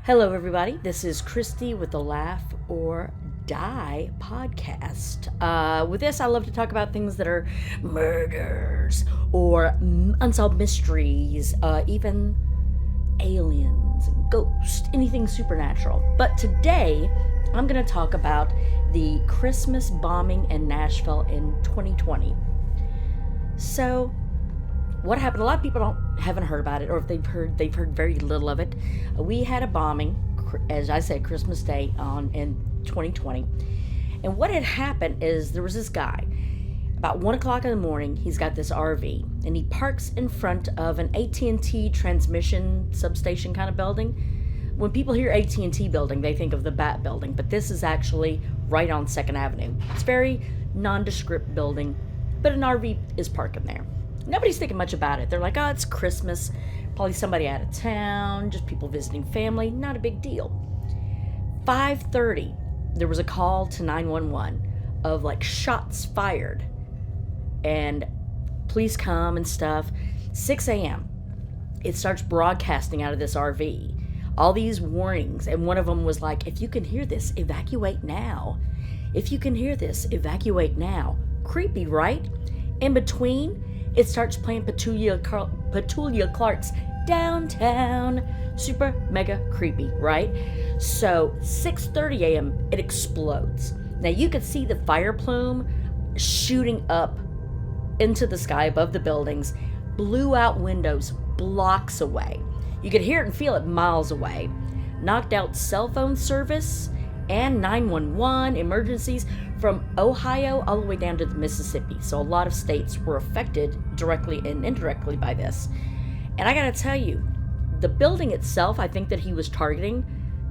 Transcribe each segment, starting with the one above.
Hello, everybody. This is Christy with the Laugh or Die podcast. With this, I love to talk about things that are murders or unsolved mysteries, even aliens and ghosts, anything supernatural. But today, I'm going to talk about the Christmas bombing in Nashville in 2020. So, what happened? A lot of people haven't heard about it, or if they've heard very little of it. We had a bombing, as I said, Christmas Day in 2020, and what had happened is there was this guy. About 1 o'clock in the morning, he's got this RV, and he parks in front of an AT&T transmission substation kind of building. When people hear AT&T building, they think of the Bat building, but this is actually right on 2nd Avenue. It's a very nondescript building, but an RV is parking there. Nobody's thinking much about it. They're like, oh, it's Christmas. Probably somebody out of town, just people visiting family. Not a big deal. 5:30, there was a call to 911 of like shots fired. And police come and stuff. 6 a.m., it starts broadcasting out of this RV. All these warnings. And one of them was like, if you can hear this, evacuate now. If you can hear this, evacuate now. Creepy, right? In between, it starts playing Petulia Clark's Downtown. Super mega creepy, right? So 6:30 a.m. it explodes. Now you could see the fire plume shooting up into the sky above the buildings, blew out windows blocks away. You could hear it and feel it miles away. Knocked out cell phone service and 911 emergencies from Ohio all the way down to the Mississippi. So a lot of states were affected directly and indirectly by this. And I gotta tell you, the building itself, I think that he was targeting,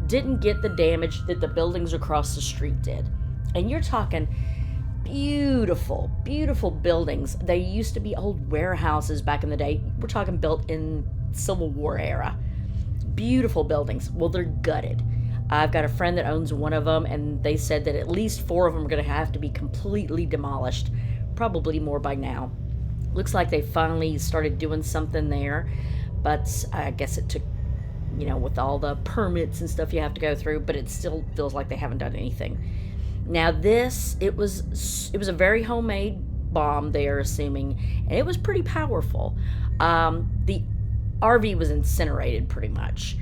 didn't get the damage that the buildings across the street did. And you're talking beautiful, beautiful buildings. They used to be old warehouses back in the day. We're talking built in Civil War era. Beautiful buildings. Well, they're gutted. I've got a friend that owns one of them, and they said that at least 4 of them are going to have to be completely demolished. Probably more by now. Looks like they finally started doing something there, but I guess it took, with all the permits and stuff you have to go through, but it still feels like they haven't done anything. Now it was a very homemade bomb, they are assuming, and it was pretty powerful. The RV was incinerated pretty much.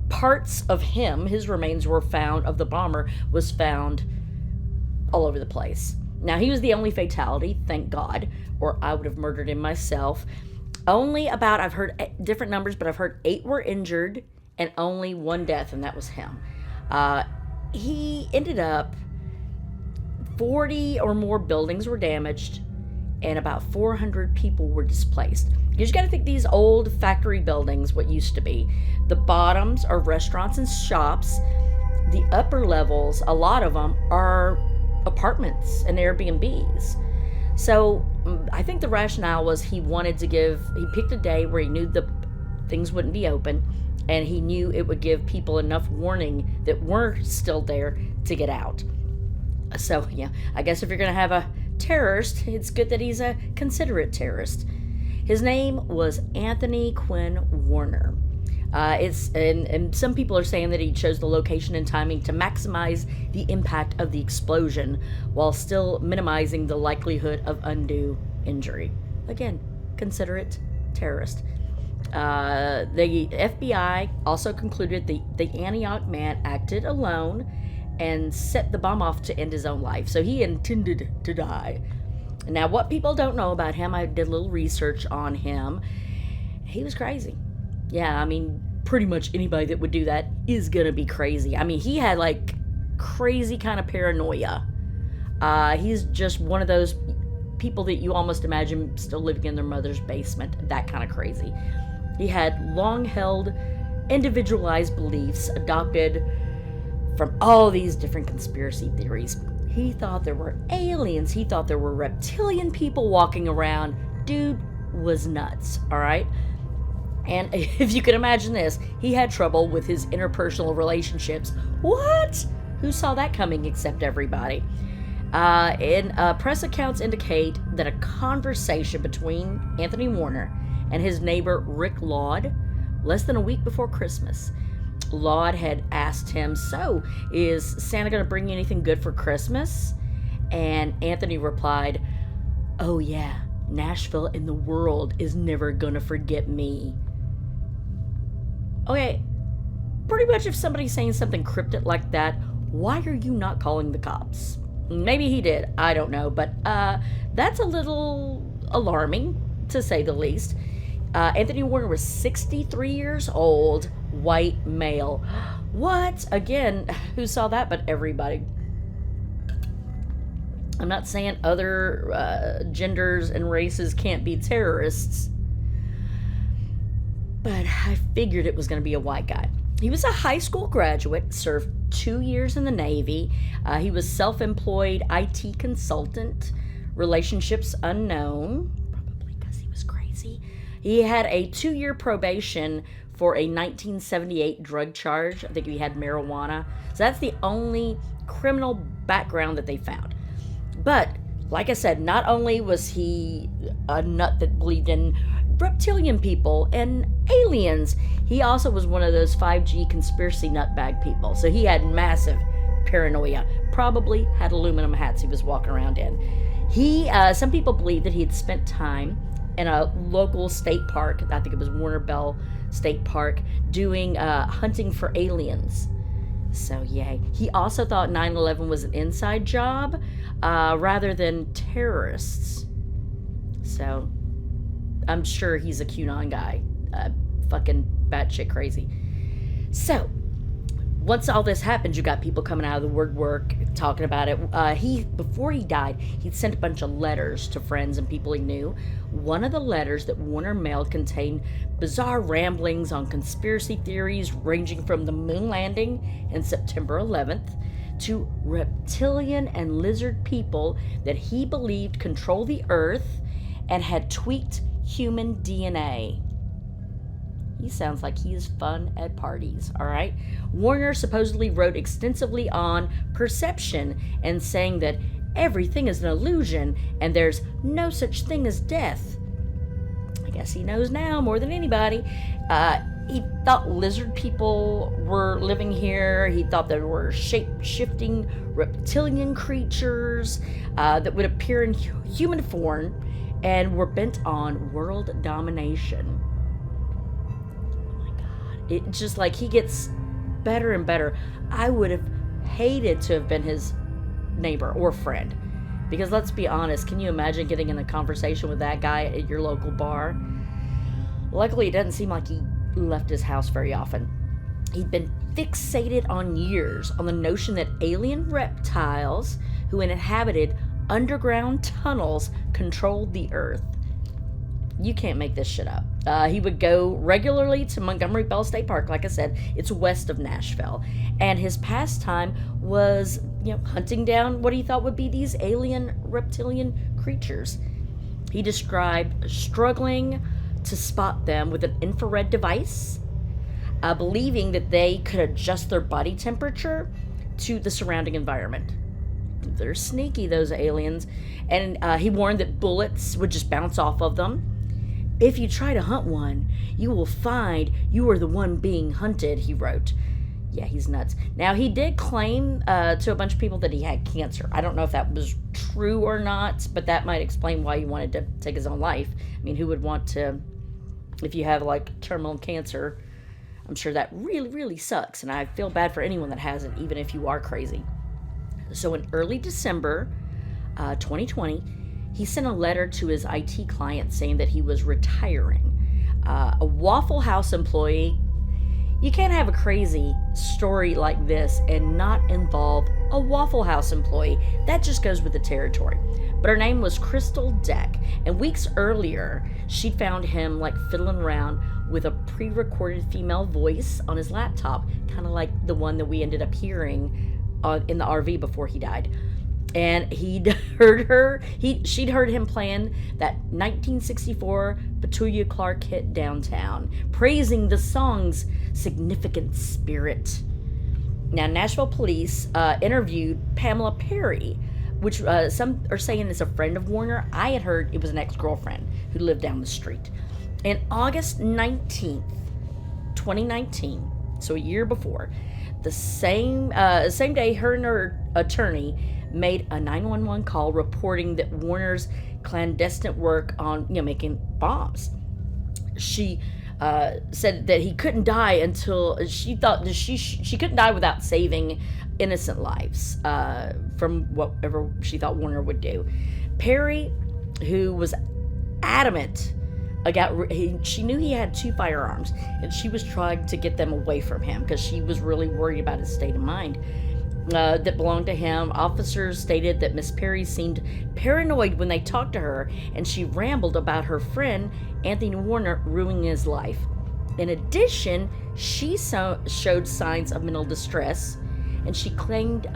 Parts of his remains were found, of the bomber, was found all over the place. Now, he was the only fatality, thank God, or I would have murdered him myself. I've heard different numbers, but I've heard 8 were injured and only 1 death, and that was him. He ended up, 40 or more buildings were damaged, and about 400 people were displaced. You just got to think these old factory buildings, what used to be. The bottoms are restaurants and shops. The upper levels, a lot of them, are apartments and Airbnbs. So I think the rationale was he picked a day where he knew the things wouldn't be open, and he knew it would give people enough warning that were still there to get out. So, yeah, I guess if you're going to have a terrorist, it's good that he's a considerate terrorist. His name was Anthony Quinn Warner. And some people are saying that he chose the location and timing to maximize the impact of the explosion while still minimizing the likelihood of undue injury. Again, considerate terrorist. The FBI also concluded the Antioch man acted alone and set the bomb off to end his own life. So he intended to die. Now, what people don't know about him, I did a little research on him. He was crazy. Yeah, I mean, pretty much anybody that would do that is gonna be crazy. I mean, he had like crazy kind of paranoia. He's just one of those people that you almost imagine still living in their mother's basement, that kind of crazy. He had long-held, individualized beliefs adopted from all these different conspiracy theories. He thought there were aliens. He thought there were reptilian people walking around. Dude was nuts, all right? And if you can imagine this, he had trouble with his interpersonal relationships. What? Who saw that coming except everybody? Press accounts indicate that a conversation between Anthony Warner and his neighbor Rick Laud, less than a week before Christmas, Laud had asked him, "So, is Santa going to bring you anything good for Christmas?" And Anthony replied, "Oh yeah, Nashville and the world is never going to forget me." Okay, pretty much if somebody's saying something cryptic like that, why are you not calling the cops? Maybe he did, I don't know, but that's a little alarming, to say the least. Anthony Warner was 63 years old, white male. What? Again, who saw that but everybody? I'm not saying other genders and races can't be terrorists, but I figured it was going to be a white guy. He was a high school graduate, served 2 years in the Navy. He was self-employed IT consultant, relationships unknown, probably because he was crazy. He had a 2-year probation for a 1978 drug charge. I think he had marijuana. So that's the only criminal background that they found. But, like I said, not only was he a nut that believed in reptilian people and aliens, he also was one of those 5G conspiracy nutbag people. So he had massive paranoia. Probably had aluminum hats he was walking around in. Some people believe that he had spent time in a local state park, I think it was Warner Bell State Park, doing hunting for aliens. So yay. He also thought 9/11 was an inside job rather than terrorists. So I'm sure he's a QAnon guy. Fucking batshit crazy. So, once all this happened, you got people coming out of the woodwork talking about it. Before he died, he'd sent a bunch of letters to friends and people he knew. One of the letters that Warner mailed contained bizarre ramblings on conspiracy theories ranging from the moon landing in September 11th to reptilian and lizard people that he believed control the earth and had tweaked human DNA. He sounds like he is fun at parties, all right? Warner supposedly wrote extensively on perception and saying that everything is an illusion and there's no such thing as death. I guess he knows now more than anybody. He thought lizard people were living here. He thought there were shape-shifting reptilian creatures that would appear in human form and were bent on world domination. Oh my God. It's just like he gets better and better. I would have hated to have been his neighbor or friend. Because let's be honest, can you imagine getting in a conversation with that guy at your local bar? Luckily, it doesn't seem like he left his house very often. He'd been fixated on years on the notion that alien reptiles who inhabited underground tunnels controlled the earth. You can't make this shit up. He would go regularly to Montgomery Bell State Park. Like I said, it's west of Nashville. And his pastime was, hunting down what he thought would be these alien reptilian creatures. He described struggling to spot them with an infrared device, believing that they could adjust their body temperature to the surrounding environment. They're sneaky, those aliens. And he warned that bullets would just bounce off of them. If you try to hunt one, you will find you are the one being hunted, he wrote. Yeah, he's nuts. Now, he did claim to a bunch of people that he had cancer. I don't know if that was true or not, but that might explain why he wanted to take his own life. I mean, who would want to, if you have, terminal cancer, I'm sure that really, really sucks. And I feel bad for anyone that has it, even if you are crazy. So in early December 2020, he sent a letter to his IT client saying that he was retiring. A Waffle House employee. You can't have a crazy story like this and not involve a Waffle House employee. That just goes with the territory. But her name was Crystal Deck, and weeks earlier, she'd found him fiddling around with a pre-recorded female voice on his laptop, kind of like the one that we ended up hearing in the RV before he died. And she'd heard him playing that 1964 Petula Clark hit Downtown, praising the song's significant spirit. Now, Nashville police interviewed Pamela Perry, which some are saying is a friend of Warner. I had heard it was an ex-girlfriend who lived down the street. And August 19th, 2019, So a year before, the same day, her and her attorney made a 911 call reporting that Warner's clandestine work on making bombs. She said that he couldn't die until she thought that she couldn't die without saving innocent lives from whatever she thought Warner would do. Perry, who was adamant she knew he had 2 firearms, and she was trying to get them away from him because she was really worried about his state of mind that belonged to him. Officers stated that Miss Perry seemed paranoid when they talked to her, and she rambled about her friend Anthony Warner ruining his life. In addition, she showed signs of mental distress, and she claimed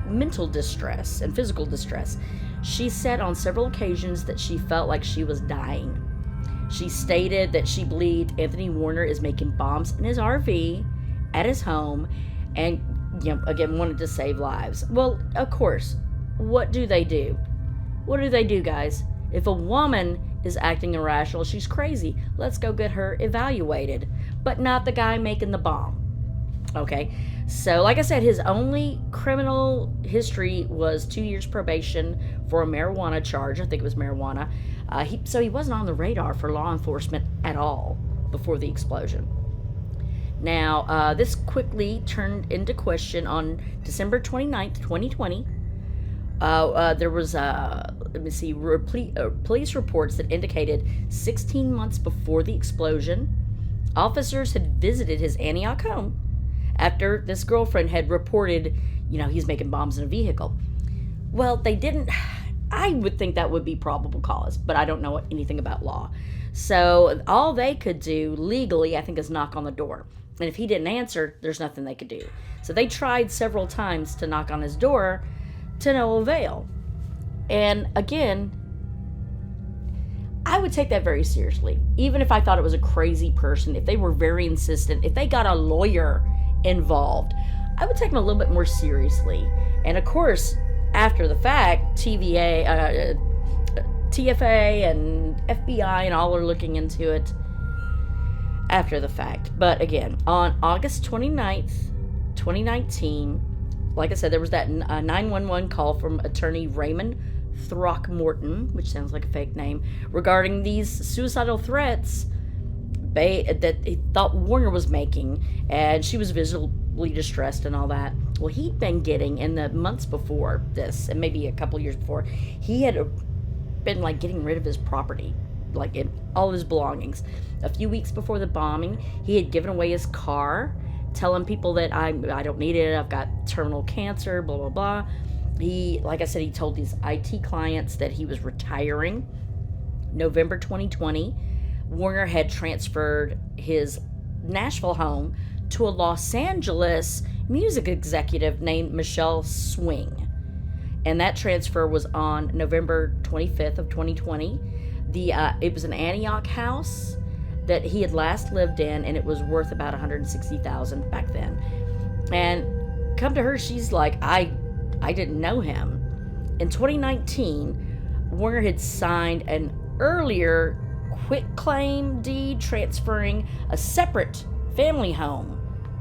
mental distress and physical distress. She said on several occasions that she felt like she was dying. She stated that she believed Anthony Warner is making bombs in his RV at his home, and again, wanted to save lives. Well, of course, what do they do? What do they do, guys? If a woman is acting irrational, she's crazy. Let's go get her evaluated. But not the guy making the bomb. Okay? So, like I said, his only criminal history was 2 years probation for a marijuana charge. I think it was marijuana. So he wasn't on the radar for law enforcement at all before the explosion. Now, this quickly turned into question on December 29th, 2020. There was, police reports that indicated 16 months before the explosion, officers had visited his Antioch home after this girlfriend had reported, he's making bombs in a vehicle. Well, they didn't. I would think that would be probable cause, but I don't know anything about law. So all they could do legally, I think, is knock on the door. And if he didn't answer, there's nothing they could do. So they tried several times to knock on his door to no avail. And again, I would take that very seriously. Even if I thought it was a crazy person, if they were very insistent, if they got a lawyer involved, I would take them a little bit more seriously. And of course, after the fact, TFA and FBI and all are looking into it after the fact. But again, on August 29th, 2019, like I said, there was that 911 call from attorney Raymond Throckmorton, which sounds like a fake name, regarding these suicidal threats that he thought Warner was making, and she was visibly distressed and all that. Well, he'd been getting, in the months before this, and maybe a couple years before, he had been getting rid of his property, all his belongings. A few weeks before the bombing, he had given away his car, telling people that I don't need it, I've got terminal cancer, blah, blah, blah. Like I said, he told these IT clients that he was retiring. November 2020, Warner had transferred his Nashville home to a Los Angeles music executive named Michelle Swing. And that transfer was on November 25th of 2020. It was an Antioch house that he had last lived in, and it was worth about $160,000 back then. And come to her, she's like, I didn't know him. In 2019, Warner had signed an earlier quitclaim deed transferring a separate family home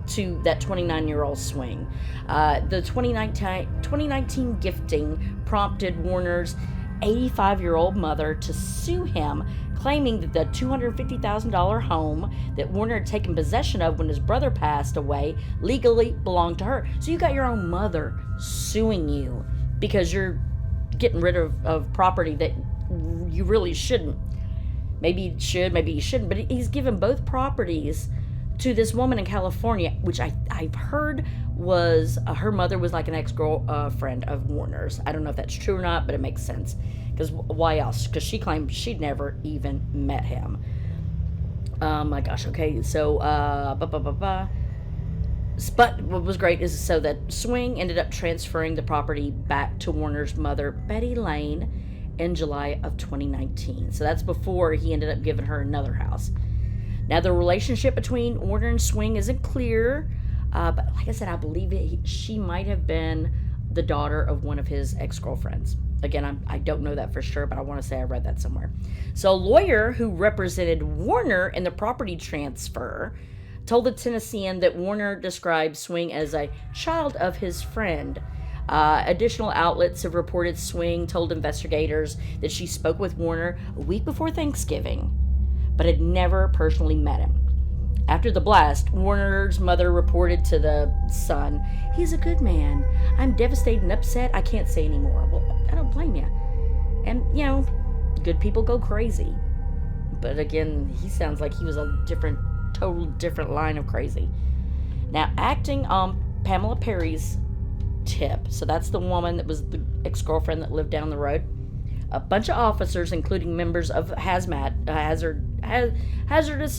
to that 29-year-old Swing. The 2019 gifting prompted Warner's 85-year-old mother to sue him, claiming that the $250,000 home that Warner had taken possession of when his brother passed away legally belonged to her. So you got your own mother suing you because you're getting rid of property that you really shouldn't. Maybe you should, maybe you shouldn't, but he's given both properties to this woman in California, which I've heard was her mother was like an ex-girlfriend of Warner's. I don't know if that's true or not, but it makes sense. Because why else? Because she claimed she'd never even met him. My gosh, okay, so, but what was great is so that Swing ended up transferring the property back to Warner's mother, Betty Lane, in July of 2019. So that's before he ended up giving her another house. Now, the relationship between Warner and Swing isn't clear, but like I said, I believe she might have been the daughter of one of his ex-girlfriends. Again, I don't know that for sure, but I want to say I read that somewhere. So a lawyer who represented Warner in the property transfer told the Tennessean that Warner described Swing as a child of his friend. Additional outlets have reported Swing told investigators that she spoke with Warner a week before Thanksgiving, but had never personally met him. After the blast, Warner's mother reported to the Sun, "He's a good man. I'm devastated and upset. I can't say anymore." Well, I don't blame you. And, good people go crazy. But again, he sounds like he was a total different line of crazy. Now, acting on Pamela Perry's tip, so that's the woman that was the ex-girlfriend that lived down the road, a bunch of officers, including members of hazardous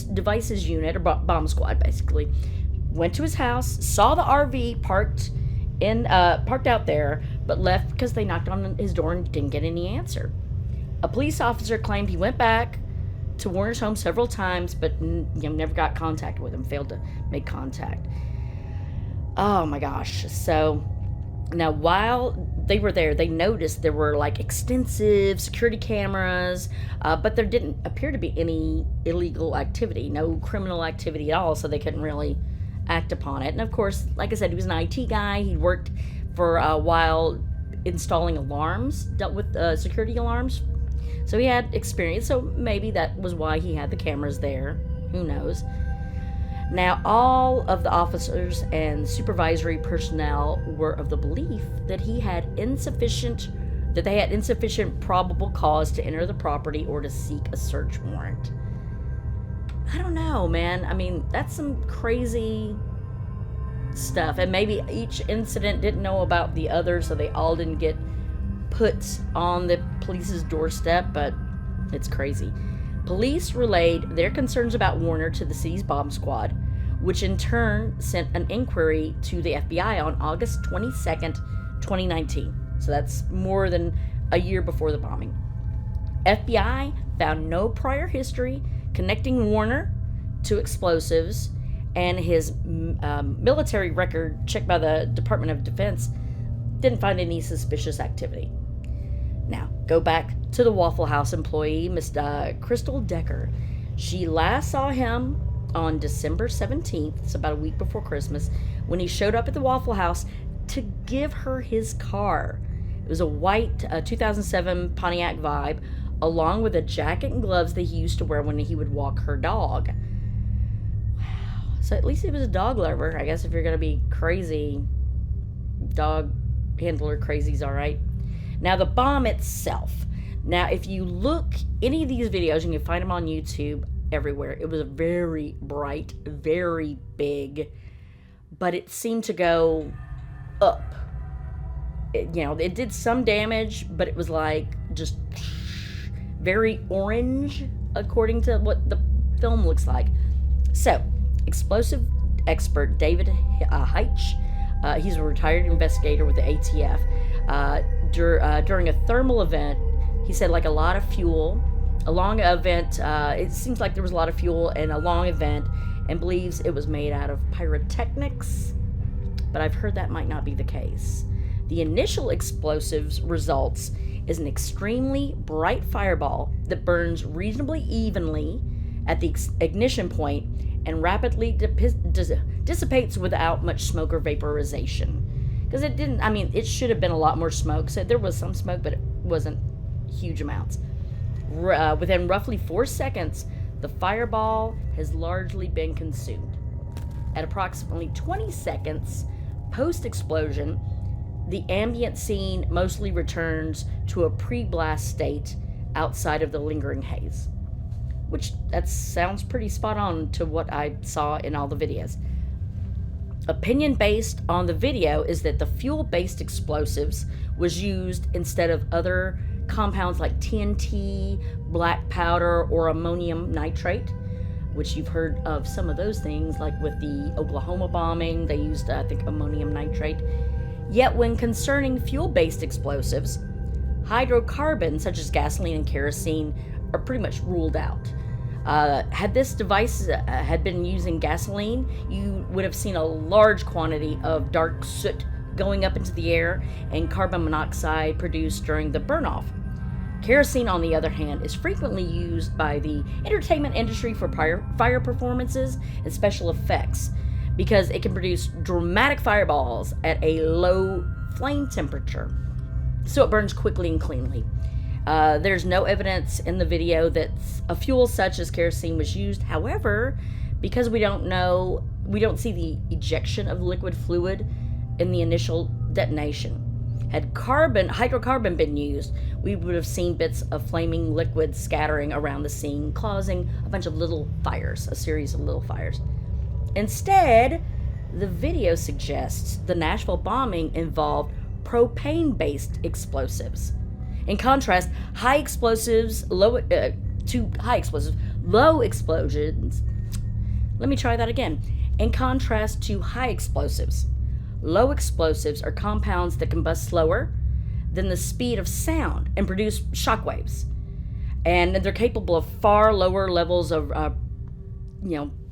devices unit, or bomb squad basically, went to his house, saw the RV parked out there, but left because they knocked on his door and didn't get any answer. A police officer claimed he went back to Warner's home several times, but never got contact with him, failed to make contact. Oh my gosh. So now, while they were there, they noticed there were extensive security cameras, but there didn't appear to be any illegal activity, no criminal activity at all, so they couldn't really act upon it. And of course, like I said, he was an IT guy. He'd worked for a while installing alarms, dealt with security alarms, so he had experience. So maybe that was why he had the cameras there. Who knows? Now, all of the officers and supervisory personnel were of the belief that they had insufficient probable cause to enter the property or to seek a search warrant. I don't know, man. I mean, that's some crazy stuff. And maybe each incident didn't know about the other, so they all didn't get put on the police's doorstep, but it's crazy. Police relayed their concerns about Warner to the city's bomb squad, which in turn sent an inquiry to the FBI on August 22nd, 2019. So that's more than a year before the bombing. FBI found no prior history connecting Warner to explosives, and his military record, checked by the Department of Defense, didn't find any suspicious activity. Now, go back to the Waffle House employee, Miss Crystal Decker. She last saw him on December 17th, so about a week before Christmas, when he showed up at the Waffle House to give her his car. It was a white 2007 Pontiac Vibe, along with a jacket and gloves that he used to wear when he would walk her dog. Wow. So at least he was a dog lover. I guess if you're going to be crazy, dog handler crazy's all right. Now, the bomb itself. Now, if you look any of these videos, and you find them on YouTube everywhere, it was very bright, very big, but it seemed to go up. It did some damage, but it was just very orange, according to what the film looks like. So, explosive expert David Heitch, he's a retired investigator with the ATF. During a thermal event, he said a lot of fuel, a long event, it seems like there was a lot of fuel and a long event, and believes it was made out of pyrotechnics, but I've heard that might not be the case. The initial explosives results is an extremely bright fireball that burns reasonably evenly at the ignition point and rapidly dissipates without much smoke or vaporization. Because it should have been a lot more smoke. So there was some smoke, but it wasn't huge amounts. Within roughly 4 seconds, the fireball has largely been consumed. At approximately 20 seconds post-explosion, the ambient scene mostly returns to a pre-blast state outside of the lingering haze. Which, that sounds pretty spot on to what I saw in all the videos. Opinion based on the video is that the fuel-based explosives was used instead of other compounds like TNT, black powder, or ammonium nitrate, which you've heard of some of those things, like with the Oklahoma bombing, they used, I think, ammonium nitrate. Yet when concerning fuel-based explosives, hydrocarbons such as gasoline and kerosene are pretty much ruled out. Had this device had been using gasoline, you would have seen a large quantity of dark soot going up into the air and carbon monoxide produced during the burn-off. Kerosene, on the other hand, is frequently used by the entertainment industry for fire performances and special effects because it can produce dramatic fireballs at a low flame temperature, so it burns quickly and cleanly. There's no evidence in the video that a fuel such as kerosene was used. However, because we don't see the ejection of liquid fluid in the initial detonation. Had hydrocarbon been used, we would have seen bits of flaming liquid scattering around the scene, causing a bunch of little fires, a series of little fires. Instead, the video suggests the Nashville bombing involved propane-based explosives. In contrast, low explosions. Let me try that again. In contrast to high explosives, low explosives are compounds that combust slower than the speed of sound and produce shockwaves. And they're capable of far lower levels of,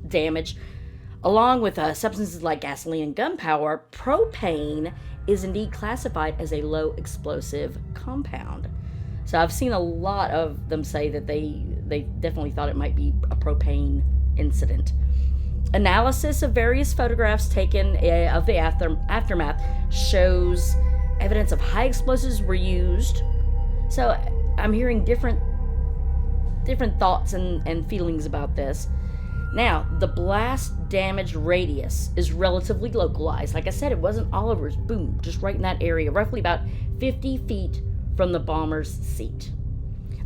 damage. Along with substances like gasoline and gunpowder, propane is indeed classified as a low explosive compound. So I've seen a lot of them say that they definitely thought it might be a propane incident. Analysis of various photographs taken of the aftermath shows evidence of high explosives were used. So I'm hearing different thoughts and feelings about this. Now, the blast damage radius is relatively localized. Like I said, it wasn't all over. It's boom, just right in that area, roughly about 50 feet from the bomber's seat.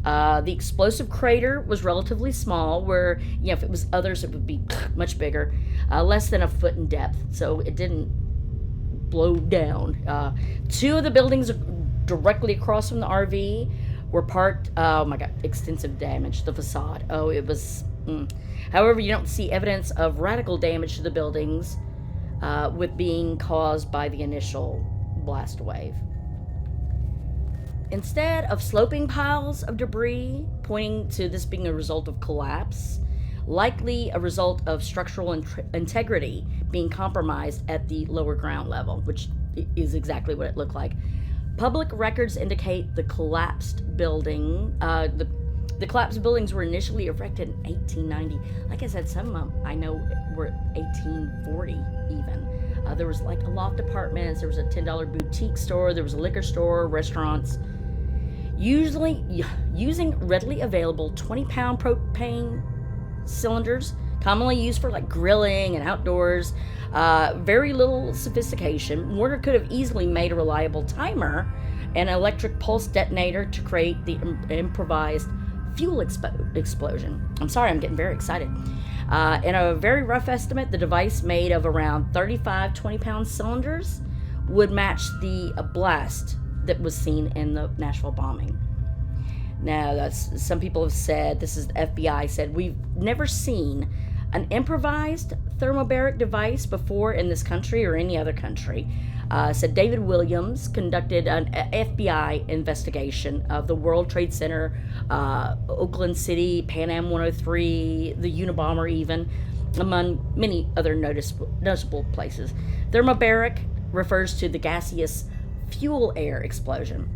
The explosive crater was relatively small, where, if it was others, it would be much bigger, less than a foot in depth, so it didn't blow down. Two of the buildings directly across from the RV were extensive damage, the facade. It was... However, you don't see evidence of radical damage to the buildings with being caused by the initial blast wave. Instead of sloping piles of debris, pointing to this being a result of collapse, likely a result of structural integrity being compromised at the lower ground level, which is exactly what it looked like. Public records indicate the collapsed building, the collapsed buildings were initially erected in 1890. Like I said, some I know were 1840 even. There was like a loft apartments, there was a $10 boutique store, there was a liquor store, restaurants. Usually using readily available 20-pound propane cylinders, commonly used for like grilling and outdoors. Very little sophistication. Warner could have easily made a reliable timer and electric pulse detonator to create the improvised fuel explosion. I'm sorry, I'm getting very excited. In a very rough estimate, the device made of around 35 20-pound cylinders would match the blast that was seen in the Nashville bombing. Now, some people have said, this is the FBI said, we've never seen an improvised thermobaric device before in this country or any other country. Said David Williams conducted an FBI investigation of the World Trade Center, Oakland City, Pan Am 103, the Unabomber even, among many other noticeable places. Thermobaric refers to the gaseous fuel-air explosion.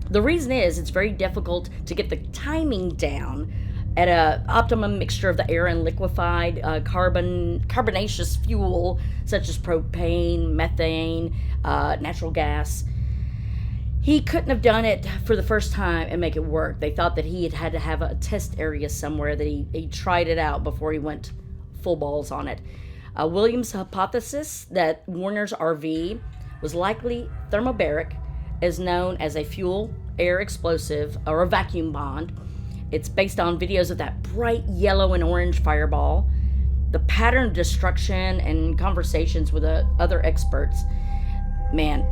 The reason is it's very difficult to get the timing down at an optimum mixture of the air and liquefied carbonaceous fuel such as propane, methane, natural gas. He couldn't have done it for the first time and make it work. They thought that he had to have a test area somewhere that he tried it out before he went full balls on it. Williams' hypothesis that Warner's RV was likely thermobaric is known as a fuel-air explosive or a vacuum bomb. It's based on videos of that bright yellow and orange fireball, the pattern of destruction, and conversations with other experts. Man,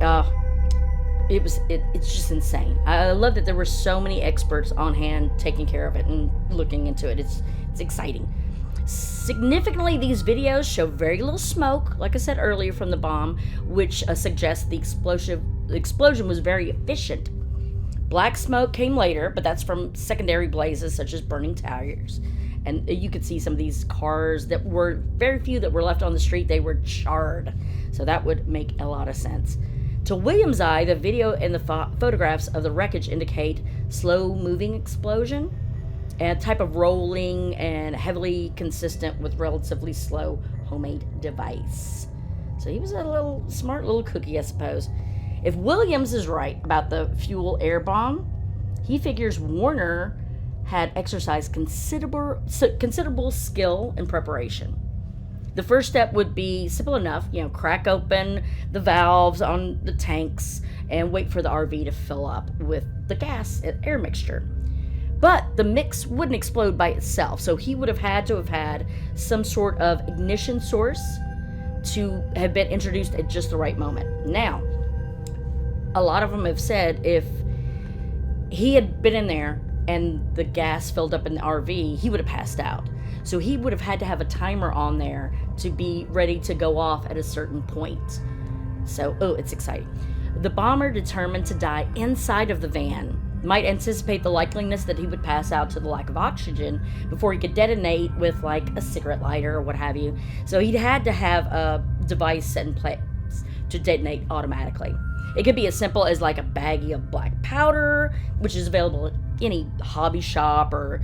it's just insane. I love that there were so many experts on hand taking care of it and looking into it. It's exciting. Significantly, these videos show very little smoke, like I said earlier, from the bomb, which suggests the explosion was very efficient. Black smoke came later, but that's from secondary blazes such as burning tires. And you could see some of these cars that were very few that were left on the street. They were charred. So that would make a lot of sense. To William's eye, the video and the photographs of the wreckage indicate slow-moving explosion, and a type of rolling and heavily consistent with relatively slow homemade device. So he was a little smart little cookie, I suppose. If Williams is right about the fuel air bomb, he figures Warner had exercised considerable skill and preparation. The first step would be simple enough, crack open the valves on the tanks and wait for the RV to fill up with the gas and air mixture. But the mix wouldn't explode by itself, so he would have had some sort of ignition source to have been introduced at just the right moment. Now, a lot of them have said if he had been in there and the gas filled up in the RV, he would have passed out. So he would have had to have a timer on there to be ready to go off at a certain point. So, it's exciting. The bomber, determined to die inside of the van, might anticipate the likeliness that he would pass out to the lack of oxygen before he could detonate with like a cigarette lighter or what have you. So he'd had to have a device set in place to detonate automatically. It could be as simple as like a baggie of black powder, which is available at any hobby shop, or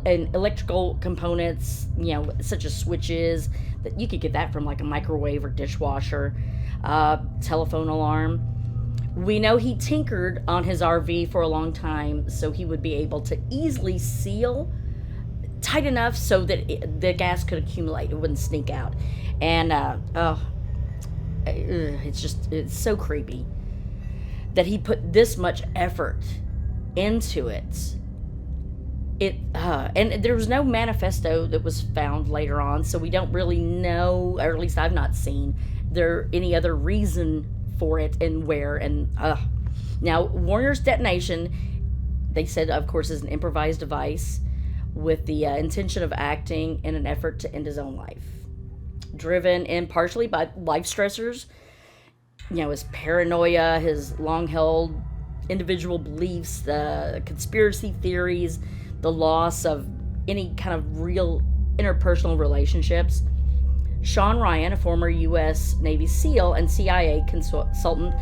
electrical components, such as switches. That you could get that from like a microwave or dishwasher, telephone alarm. We know he tinkered on his RV for a long time, so he would be able to easily seal tight enough so that the gas could accumulate. It wouldn't sneak out. And, it's so creepy that he put this much effort into it. And there was no manifesto that was found later on, so we don't really know, or at least I've not seen there any other reason for it and where. And now Warner's detonation, they said, of course, is an improvised device with the intention of acting in an effort to end his own life, driven in partially by life stressors, his paranoia, his long-held individual beliefs, the conspiracy theories, the loss of any kind of real interpersonal relationships. Sean Ryan, a former U.S. Navy SEAL and CIA consultant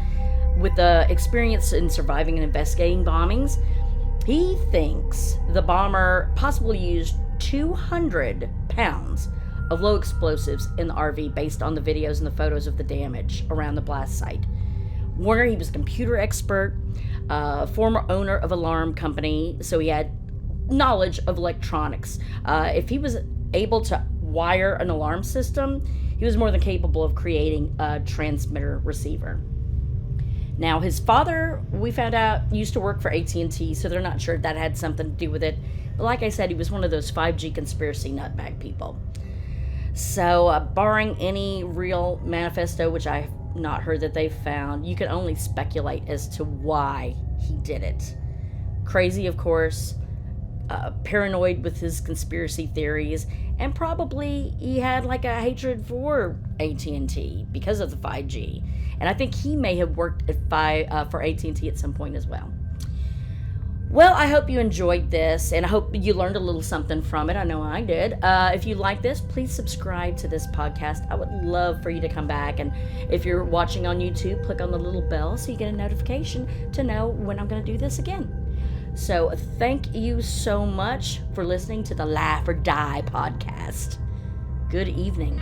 with experience in surviving and investigating bombings, he thinks the bomber possibly used 200 pounds of low explosives in the RV based on the videos and the photos of the damage around the blast site. Warner, he was a computer expert, former owner of an alarm company, so he had knowledge of electronics. If he was able to wire an alarm system, he was more than capable of creating a transmitter receiver. Now, his father, we found out, used to work for AT&T, so they're not sure that had something to do with it. But like I said, he was one of those 5G conspiracy nutbag people. So, barring any real manifesto, which I have not heard that they've found, you can only speculate as to why he did it. Crazy, of course. Paranoid with his conspiracy theories, and probably he had like a hatred for AT&T because of the 5G. And I think he may have worked for AT&T at some point as well. Well, I hope you enjoyed this, and I hope you learned a little something from it. I know I did. If you like this, please subscribe to this podcast. I would love for you to come back, and if you're watching on YouTube, click on the little bell so you get a notification to know when I'm going to do this again. So thank you so much for listening to the Laugh or Die podcast. Good evening.